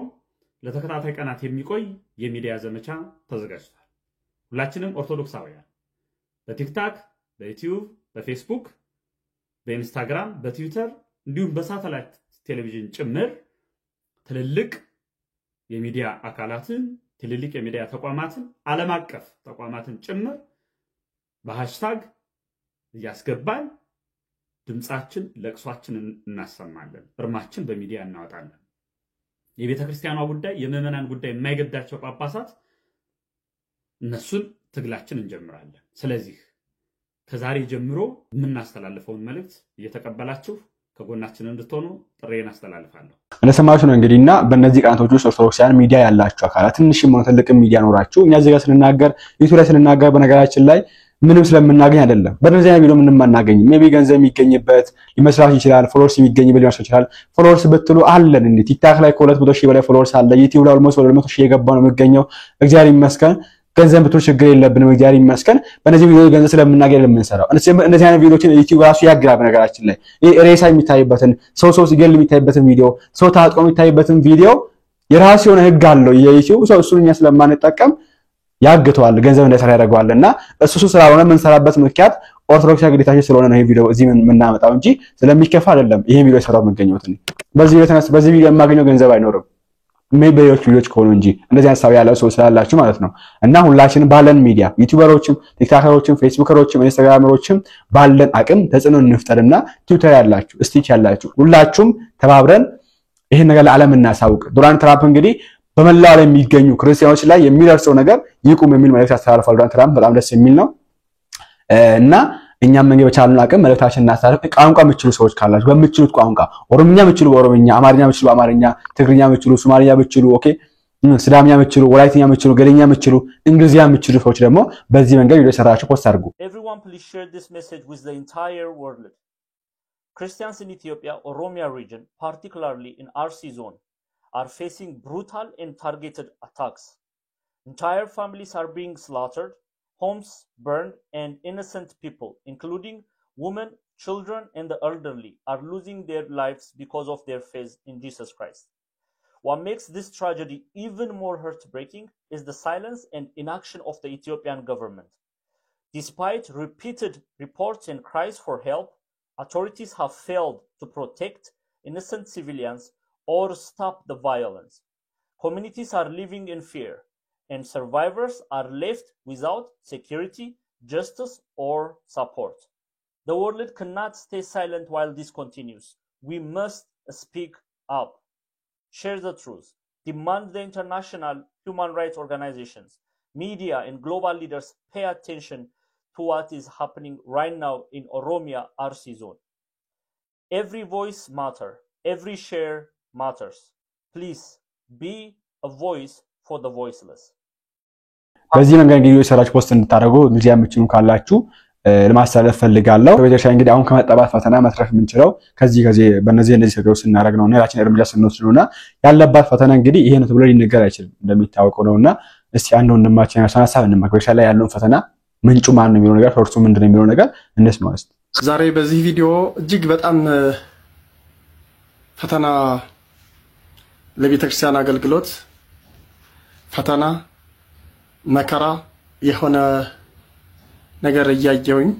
ለተከታታይ ቀናት የሚቆይ የሚዲያ ዘመቻ ተዘጋጅቷል። ሁላችንም ኦርቶዶክሳውያን በቲክታክ፣ በዩቲዩብ፣ በፌስቡክ፣ በኢንስታግራም፣ በትዊተር እንዲሁም በሳተላይት ቴሌቪዥን ጭምር ትልልቅ የሚዲያ አካላትን ትልልቅ የሚዲያ ተቋማትን ዓለም አቀፍ ተቋማትን ጭምር በሃሽታግ እያስገባን ድምጻችን ለቅሷችን እናሰማለን። እርማችን በሚዲያ እናወጣለን። የቤተ ክርስቲያኗ ጉዳይ የምዕመናን ጉዳይ የማይገዳቸው ጳጳሳት እነሱን ትግላችን እንጀምራለን። ስለዚህ ከዛሬ ጀምሮ የምናስተላልፈውን መልእክት እየተቀበላችሁ ከጎናችን እንድትሆኑ ጥሬን አስተላልፋለሁ። እንደሰማችሁ ነው እንግዲህና በእነዚህ ቀናቶች ውስጥ ኦርቶዶክሳውያን ሚዲያ ያላችሁ አካላት ትንሽም ሆነ ትልቅ ሚዲያ ኖራችሁ እኛ እዚህ ጋር ስንናገር ዩቲዩብ ላይ ስንናገር በነገራችን ላይ ምንም ስለምናገኝ አይደለም። በእነዚህ ቪዲዮ ምንም አናገኝ። ሜቢ ገንዘብ የሚገኝበት ሊመስላችሁ ይችላል። ፎሎወርስ የሚገኝበት ሊመስላችሁ ይችላል። ፎሎወርስ ብትሉ አለን እንዴ ቲክታክ ላይ ከ200,000 በላይ ፎሎወርስ አለ። ዩቲዩብ ላይ ኦልሞስት 200,000 የገባ ነው የሚገኘው። እግዚአብሔር ይመስገን። ገንዘብ ብትሉ ችግር የለብንም። እግዚአብሔር ይመስገን። በእነዚህ ቪዲዮ ገንዘብ ስለምናገኝ ለምንሰራው እነዚህ አይነት ቪዲዮችን ዩቲዩብ ራሱ ያግራል። በነገራችን ላይ ሬሳ የሚታይበትን ሰው ሲገል የሚታይበትን ቪዲዮ ሰው ታጥቆ የሚታይበትን ቪዲዮ የራሱ የሆነ ህግ አለው የዩቲዩብ ሰው እሱን እኛ ስለማንጠቀም ያግተዋል ገንዘብ እንዳይሰራ ያደርጋልና እሱ ስላልሆነ የምንሰራበት ምክንያት ኦርቶዶክስ ግዴታችን ስለሆነ ነው። ይሄ ቪዲዮ እዚህ የምናመጣው እንጂ ስለሚከፋ አይደለም። ይሄ ቪዲዮ የሰራው መገኘት ነው። በዚህ ቪዲዮ የማገኘው ገንዘብ አይኖርም። ሜቤዎች ቪዲዮዎች ከሆኑ እንጂ እንደዚህ ሐሳብ ያለው ሰው ስላላችሁ ማለት ነው። እና ሁላችንም ባለን ሚዲያ ዩቲዩበሮችም ቲክቶከሮችም ፌስቡከሮችም ኢንስታግራመሮችም ባለን አቅም ተጽዕኖ እንፍጠርና ትዊተር ያላችሁ ስቲች ያላችሁ ሁላችሁም ተባብረን ይሄን ነገር ለዓለም እናሳውቅ። ዶናልድ ትራምፕ እንግዲህ በመላው ዓለም የሚገኙ ክርስቲያኖች ላይ የሚደርሰው ነገር ይቁም የሚል መልእክት አስተላልፏል። ዶናልድ ትራምፕ በጣም ደስ የሚል ነው እና እኛም እንግዲህ በቻልነው አቅም መልእክታችንን እናስተላልፍ። ቋንቋ የምትችሉ ሰዎች ካላችሁ በምትችሉት ቋንቋ ኦሮምኛ የምትችሉ በኦሮምኛ፣ አማርኛ የምትችሉ በአማርኛ፣ ትግርኛ የምትችሉ፣ ሶማሊኛ የምትችሉ፣ ኦኬ ሲዳምኛ የምትችሉ፣ ወላይትኛ የምትችሉ፣ ገለኛ የምትችሉ፣ እንግሊዝኛ የምትችሉ ሰዎች ደግሞ በዚህ መንገድ ቪዲዮ ሰራችሁ ፖስት አድርጉ። Everyone please share this message with the entire world. Christians in Ethiopia, Oromia region, particularly in RC zone, are facing brutal and targeted attacks. Entire families are being slaughtered, homes burned, and innocent people, including women, children, and the elderly, are losing their lives because of their faith in Jesus Christ. What makes this tragedy even more heartbreaking is the silence and inaction of the Ethiopian government. Despite repeated reports and cries for help, authorities have failed to protect innocent civilians or stop the violence. Communities are living in fear, and survivors are left without security, justice, or support. The world cannot stay silent while this continues. We must speak up, share the truth, demand the international human rights organizations, media, and global leaders pay attention to what is happening right now in Oromia RC zone. Every voice matters. Every share matters. Please be a voice for the voiceless. በዚህ መንገድ እንግዲህ ሰራች ፖስት እንድታደርጉ እንግዲህ ያምችሉ ካላችሁ ለማስተላለፍ ፈልጋለሁ። በመጨረሻ እንግዲህ አሁን ከመጣባት ፈተና መትረፍ የምንችለው ከዚህ በእነዚህ ነገሮች ስናደርግ ነውና ያችን እርምጃ ስንወስድ ነውና ያለባት ፈተና እንግዲህ ይሄ ነው ተብሎ ሊነገር አይችልም እንደሚታወቀው ነውና እስቲ አንድ ወንድማችን ሐሳብ እንመክበሻ ላይ ያለውን ፈተና ምንጩ ማን ነው የሚለው ነገር ሶርሱ ምንድነው የሚለው ነገር እንስማው። ዛሬ በዚህ ቪዲዮ እጅግ በጣም ፈተና ለቤተክርስቲያን አገልግሎት ፈተና መከራ የሆነ ነገር እያየሁኝ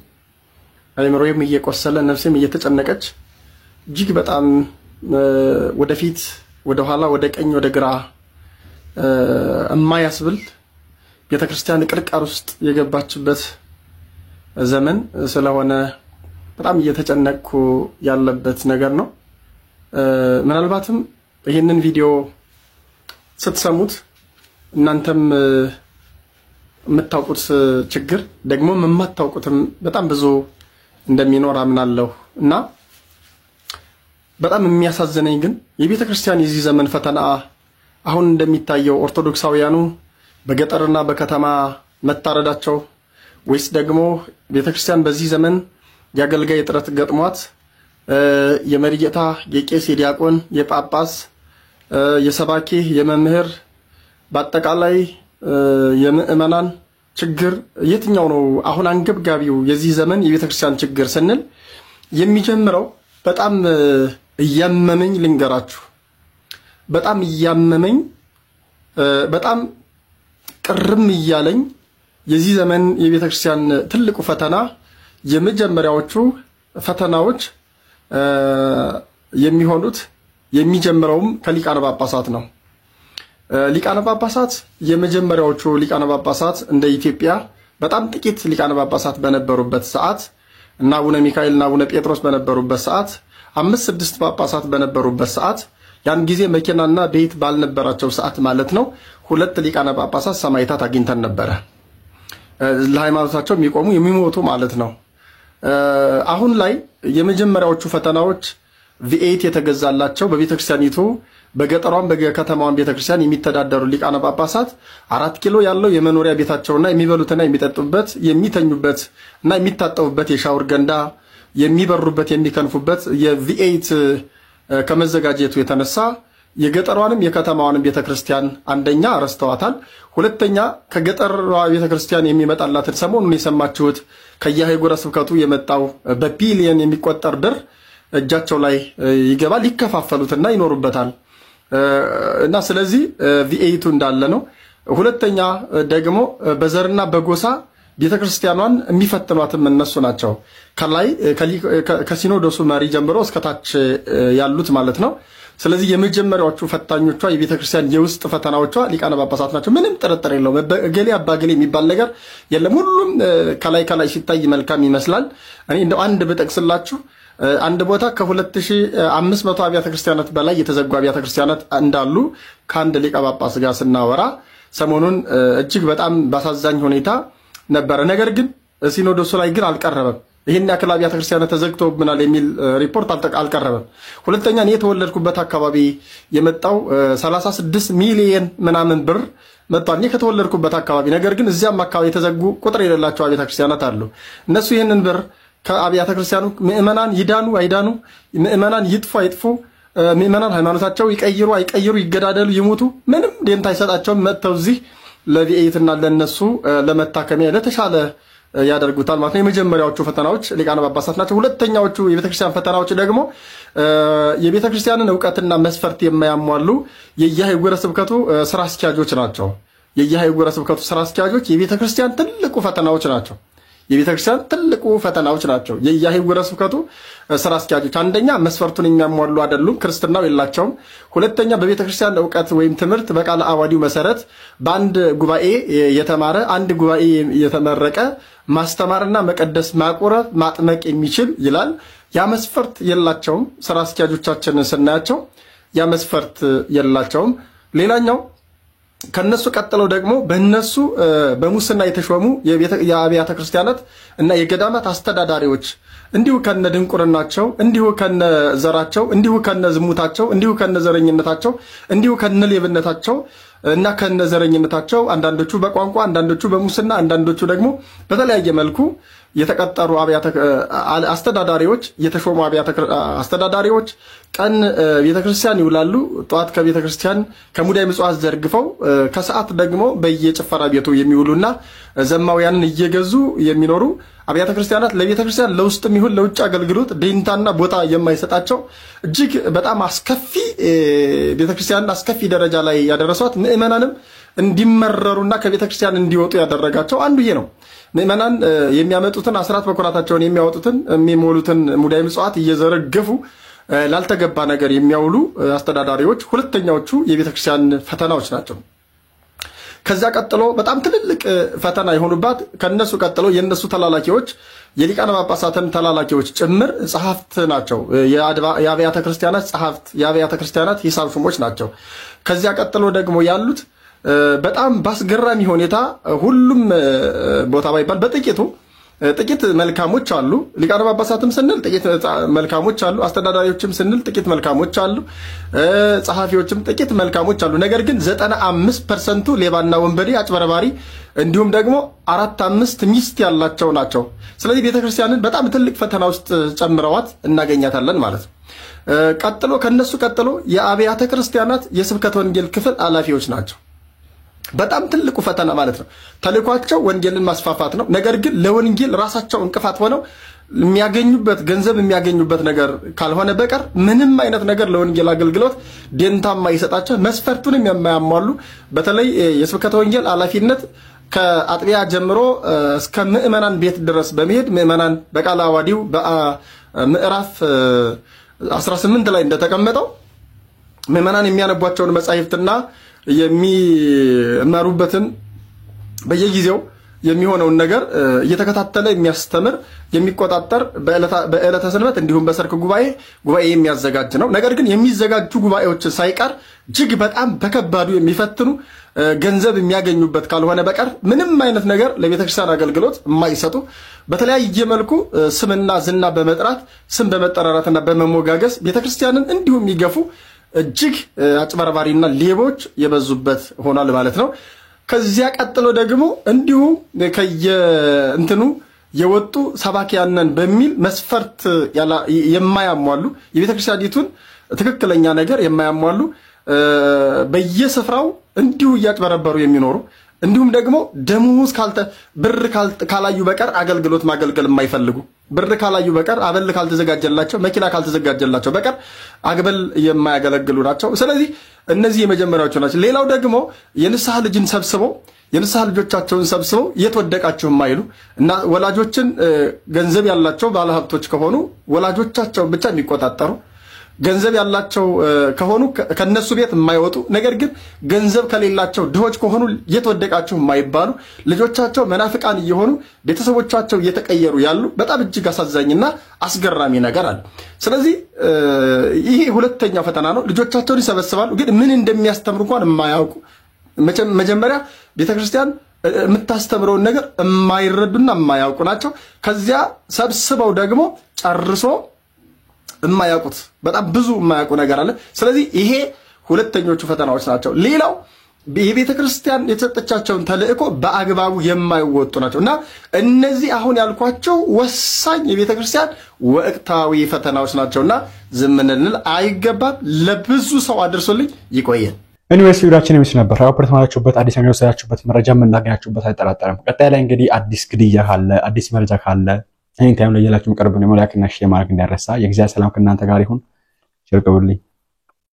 አይምሮዬም እየቆሰለ ነፍሴም እየተጨነቀች እጅግ በጣም ወደፊት ወደ ኋላ ወደ ቀኝ ወደ ግራ የማያስብል ቤተክርስቲያን ቅርቃር ውስጥ የገባችበት ዘመን ስለሆነ በጣም እየተጨነቅኩ ያለበት ነገር ነው። ምናልባትም ይሄንን ቪዲዮ ስትሰሙት እናንተም የምታውቁት ችግር ደግሞ የማታውቁትም በጣም ብዙ እንደሚኖር አምናለሁ እና በጣም የሚያሳዝነኝ ግን የቤተክርስቲያን የዚህ ዘመን ፈተና አሁን እንደሚታየው ኦርቶዶክሳውያኑ በገጠርና በከተማ መታረዳቸው ወይስ ደግሞ ቤተክርስቲያን በዚህ ዘመን ያገልጋይ ጥረት ገጥሟት የመሪጌታ የቄስ የዲያቆን የጳጳስ የሰባኪ የመምህር በአጠቃላይ የምእመናን ችግር የትኛው ነው አሁን አንገብጋቢው የዚህ ዘመን የቤተክርስቲያን ችግር ስንል የሚጀምረው በጣም እያመመኝ ልንገራችሁ በጣም እያመመኝ በጣም ቅርም እያለኝ የዚህ ዘመን የቤተክርስቲያን ትልቁ ፈተና የመጀመሪያዎቹ ፈተናዎች የሚሆኑት የሚጀምረውም ከሊቃነ ጳጳሳት ነው። ሊቃነ ጳጳሳት የመጀመሪያዎቹ ሊቃነ ጳጳሳት እንደ ኢትዮጵያ በጣም ጥቂት ሊቃነ ጳጳሳት በነበሩበት ሰዓት እና አቡነ ሚካኤል እና አቡነ ጴጥሮስ በነበሩበት ሰዓት 5-6 ጳጳሳት በነበሩበት ሰዓት ያን ጊዜ መኪናና ቤት ባልነበራቸው ሰዓት ማለት ነው 2 ሊቃነ ጳጳሳት ሰማዕታት አግኝተን ነበር። ለሃይማኖታቸው የሚቆሙ የሚሞቱ ማለት ነው። አሁን ላይ የመጀመሪያዎቹ ፈተናዎች V8 የተገዛላቸው በቤተክርስቲያኒቱ በገጠሯም በከተማዋም ቤተክርስቲያን የሚተዳደሩ ሊቃነ ጳጳሳት 4 ኪሎ ያለው የመኖሪያ ቤታቸውና የሚበሉትና የሚጠጡበት የሚተኙበት እና የሚታጠቡበት የሻወር ገንዳ የሚበሩበት የሚከንፉበት የV8 ከመዘጋጀቱ የተነሳ የገጠሯንም የከተማዋንም ቤተክርስቲያን አንደኛ አረስተዋታል። ሁለተኛ ከገጠሯ ቤተክርስቲያን የሚመጣላትን ሰሞኑን የሰማችሁት ከየሀገረ ስብከቱ የመጣው በቢሊየን የሚቆጠር ብር እጃቸው ላይ ይገባል ይከፋፈሉትና ይኖሩበታል እና ስለዚህ V8 እንዳለ ነው። ሁለተኛ ደግሞ በዘርና በጎሳ ቤተክርስቲያኗን የሚፈትኗትም እነሱ ናቸው። ከላይ ከሲኖዶሱ መሪ ጀምሮ እስከ ታች ያሉት ማለት ነው። ስለዚህ የመጀመሪያዎቹ ፈታኞቿ የቤተክርስቲያን የውስጥ ፈተናዎቿ ሊቃነ ጳጳሳት ናቸው። ምንም ጥርጥር የለውም። እገሌ አባገሌ የሚባል ነገር የለም። ሁሉም ከላይ ሲታይ መልካም ይመስላል። እኔ እንደው አንድ ብጠቅስላችሁ አንድ ቦታ ከ2500 አብያተ ክርስቲያናት በላይ የተዘጉ አብያተ ክርስቲያናት እንዳሉ ከአንድ ሊቀ ጳጳስ ጋር ስናወራ ሰሞኑን እጅግ በጣም ባሳዛኝ ሁኔታ ነበረ። ነገር ግን ሲኖዶሱ ላይ ግን አልቀረበም። ይሄን ያክል አብያተ ክርስቲያናት ተዘግተውብናል የሚል ሪፖርት አልቀረበም። ሁለተኛ እኔ የተወለድኩበት አካባቢ የመጣው 36 ሚሊዮን ምናምን ብር መጥቷል። እኔ ከተወለድኩበት አካባቢ ነገር ግን እዚያም አካባቢ የተዘጉ ቁጥር የሌላቸው አብያተ ክርስቲያናት አሉ። እነሱ ይሄንን ብር ከአብያተ ክርስቲያኑ ምእመናን ይዳኑ አይዳኑ፣ ምእመናን ይጥፉ አይጥፉ፣ ምእመናን ሃይማኖታቸው ይቀይሩ አይቀይሩ፣ ይገዳደሉ ይሞቱ፣ ምንም ደንታ አይሰጣቸውም። መጥተው እዚህ ለቪኤትና ለነሱ ለመታከሚያ ለተሻለ ያደርጉታል ማለት ነው። የመጀመሪያዎቹ ፈተናዎች ሊቃነ ጳጳሳት ናቸው። ሁለተኛዎቹ የቤተክርስቲያን ፈተናዎች ደግሞ የቤተክርስቲያንን ዕውቀትና መስፈርት የማያሟሉ የየአህጉረ ስብከቱ ስራ አስኪያጆች ናቸው። የየአህጉረ ስብከቱ ስራ አስኪያጆች የቤተክርስቲያን ትልቁ ፈተናዎች ናቸው። የቤተክርስቲያን ትልቁ ፈተናዎች ናቸው። የየአህጉረ ስብከቱ ስራ አስኪያጆች አንደኛ መስፈርቱን የሚያሟሉ አይደሉም፣ ክርስትናው የላቸውም። ሁለተኛ በቤተክርስቲያን ዕውቀት ወይም ትምህርት በቃለ አዋዲው መሰረት በአንድ ጉባኤ የተማረ አንድ ጉባኤ የተመረቀ ማስተማርና መቀደስ ማቁረብ ማጥመቅ የሚችል ይላል። ያ መስፈርት የላቸውም። ስራ አስኪያጆቻችንን ስናያቸው ያ መስፈርት የላቸውም። ሌላኛው ከነሱ ቀጥለው ደግሞ በእነሱ በሙስና የተሾሙ የአብያተ ክርስቲያናት እና የገዳማት አስተዳዳሪዎች እንዲሁ ከነ ድንቁርናቸው፣ እንዲሁ ከነ ዘራቸው፣ እንዲሁ ከነ ዝሙታቸው፣ እንዲሁ ከነ ዘረኝነታቸው፣ እንዲሁ ከነ ሌብነታቸው እና ከነ ዘረኝነታቸው አንዳንዶቹ በቋንቋ አንዳንዶቹ በሙስና አንዳንዶቹ ደግሞ በተለያየ መልኩ የተቀጠሩ አስተዳዳሪዎች የተሾሙ አስተዳዳሪዎች ቀን ቤተክርስቲያን ይውላሉ። ጧት ከቤተክርስቲያን ከሙዳይ ምጽዋት ዘርግፈው ከሰዓት ደግሞ በየጭፈራ ቤቱ የሚውሉና ዘማውያንን እየገዙ የሚኖሩ አብያተ ክርስቲያናት ለቤተክርስቲያን ለውስጥም ይሁን ለውጭ አገልግሎት ደንታና ቦታ የማይሰጣቸው እጅግ በጣም አስከፊ ቤተክርስቲያን አስከፊ ደረጃ ላይ ያደረሷት ምእመናንም እንዲመረሩና ከቤተክርስቲያን እንዲወጡ ያደረጋቸው አንዱ ይሄ ነው። ምእመናን የሚያመጡትን አስራት በኩራታቸውን የሚያወጡትን የሚሞሉትን ሙዳይ ምጽዋት እየዘረገፉ ላልተገባ ነገር የሚያውሉ አስተዳዳሪዎች ሁለተኛዎቹ የቤተክርስቲያን ፈተናዎች ናቸው። ከዛ ቀጥሎ በጣም ትልልቅ ፈተና የሆኑባት ከነሱ ቀጥሎ የነሱ ተላላኪዎች የሊቃነ ጳጳሳትን ተላላኪዎች ጭምር ጸሐፍት ናቸው። የአብያተ ክርስቲያናት ጸሐፍት የአብያተ ክርስቲያናት ሂሳብ ሹሞች ናቸው። ከዚያ ቀጥሎ ደግሞ ያሉት በጣም ባስገራሚ ሁኔታ ሁሉም ቦታ ባይባል በጥቂቱ ጥቂት መልካሞች አሉ። ሊቃነ ጳጳሳትም ስንል ጥቂት መልካሞች አሉ። አስተዳዳሪዎችም ስንል ጥቂት መልካሞች አሉ። ጸሐፊዎችም ጥቂት መልካሞች አሉ። ነገር ግን 95% ሌባና ወንበዴ አጭበርባሪ እንዲሁም ደግሞ 4-5 ሚስት ያላቸው ናቸው። ስለዚህ ቤተክርስቲያንን በጣም ትልቅ ፈተና ውስጥ ጨምረዋት እናገኛታለን ማለት ነው። ቀጥሎ ከነሱ ቀጥሎ የአብያተ ክርስቲያናት የስብከተ ወንጌል ክፍል ኃላፊዎች ናቸው። በጣም ትልቁ ፈተና ማለት ነው። ተልኳቸው ወንጌልን ማስፋፋት ነው። ነገር ግን ለወንጌል ራሳቸው እንቅፋት ሆነው የሚያገኙበት ገንዘብ የሚያገኙበት ነገር ካልሆነ በቀር ምንም አይነት ነገር ለወንጌል አገልግሎት ደንታማ ይሰጣቸው መስፈርቱንም የማያሟሉ በተለይ የስብከተ ወንጌል ኃላፊነት ከአጥቢያ ጀምሮ እስከ ምእመናን ቤት ድረስ በመሄድ ምእመናን በቃለ አዋዲው በምዕራፍ 18 ላይ እንደተቀመጠው ምእመናን የሚያነቧቸውን መጻሕፍትና የሚመሩበትን በየጊዜው የሚሆነውን ነገር እየተከታተለ የሚያስተምር የሚቆጣጠር በዕለተ ሰንበት እንዲሁም በሰርክ ጉባኤ የሚያዘጋጅ ነው። ነገር ግን የሚዘጋጁ ጉባኤዎችን ሳይቀር እጅግ በጣም በከባዱ የሚፈትኑ ገንዘብ የሚያገኙበት ካልሆነ በቀር ምንም አይነት ነገር ለቤተክርስቲያን አገልግሎት የማይሰጡ በተለያየ መልኩ ስምና ዝና በመጥራት ስም በመጠራራትና በመሞጋገስ ቤተክርስቲያንን እንዲሁም የሚገፉ እጅግ አጭበርባሪና ሌቦች የበዙበት ሆኗል ማለት ነው። ከዚያ ቀጥሎ ደግሞ እንዲሁ ከየእንትኑ የወጡ ሰባኪያንን በሚል መስፈርት የማያሟሉ የቤተክርስቲያኒቱን ትክክለኛ ነገር የማያሟሉ በየስፍራው እንዲሁ እያጭበረበሩ የሚኖሩ እንዲሁም ደግሞ ደሞዝ ብር ካላዩ በቀር አገልግሎት ማገልገል የማይፈልጉ ብር ካላዩ በቀር አበል ካልተዘጋጀላቸው መኪና ካልተዘጋጀላቸው በቀር አግበል የማያገለግሉ ናቸው። ስለዚህ እነዚህ የመጀመሪያዎቹ ናቸው። ሌላው ደግሞ የንስሐ ልጅን ሰብስበው የንስሐ ልጆቻቸውን ሰብስበው የተወደቃቸው የማይሉ እና ወላጆችን ገንዘብ ያላቸው ባለሀብቶች ከሆኑ ወላጆቻቸውን ብቻ የሚቆጣጠሩ ገንዘብ ያላቸው ከሆኑ ከነሱ ቤት የማይወጡ ነገር ግን ገንዘብ ከሌላቸው ድሆች ከሆኑ የተወደቃቸው የማይባሉ ልጆቻቸው መናፍቃን እየሆኑ ቤተሰቦቻቸው እየተቀየሩ ያሉ በጣም እጅግ አሳዛኝና አስገራሚ ነገር አለ። ስለዚህ ይሄ ሁለተኛው ፈተና ነው። ልጆቻቸውን ይሰበስባሉ፣ ግን ምን እንደሚያስተምሩ እንኳን የማያውቁ መጀመሪያ ቤተክርስቲያን የምታስተምረውን ነገር የማይረዱና የማያውቁ ናቸው። ከዚያ ሰብስበው ደግሞ ጨርሶ የማያውቁት በጣም ብዙ የማያውቁ ነገር አለ። ስለዚህ ይሄ ሁለተኞቹ ፈተናዎች ናቸው። ሌላው የቤተ ክርስቲያን የተሰጠቻቸውን ተልእኮ በአግባቡ የማይወጡ ናቸው እና እነዚህ አሁን ያልኳቸው ወሳኝ የቤተ ክርስቲያን ወቅታዊ ፈተናዎች ናቸውና ዝም ልንል አይገባም። ለብዙ ሰው አድርሶልኝ ይቆየን። ኤኒዌይስ ቪዲዮአችን የሚስ ነበር። ራፖርት ማላችሁበት አዲስ ነገር ወሰዳችሁበት መረጃ የምናገኛችሁበት አይጠራጠርም። ቀጣይ ላይ እንግዲህ አዲስ ግድያ ካለ አዲስ መረጃ ካለ እኔ ታይም ላይ ያላችሁን ቀርብ ነው ላይክ እና ሼር ማድረግ እንዳይረሳ። የእግዚአብሔር ሰላም ከእናንተ ጋር ይሁን። ቸር ቆዩልኝ።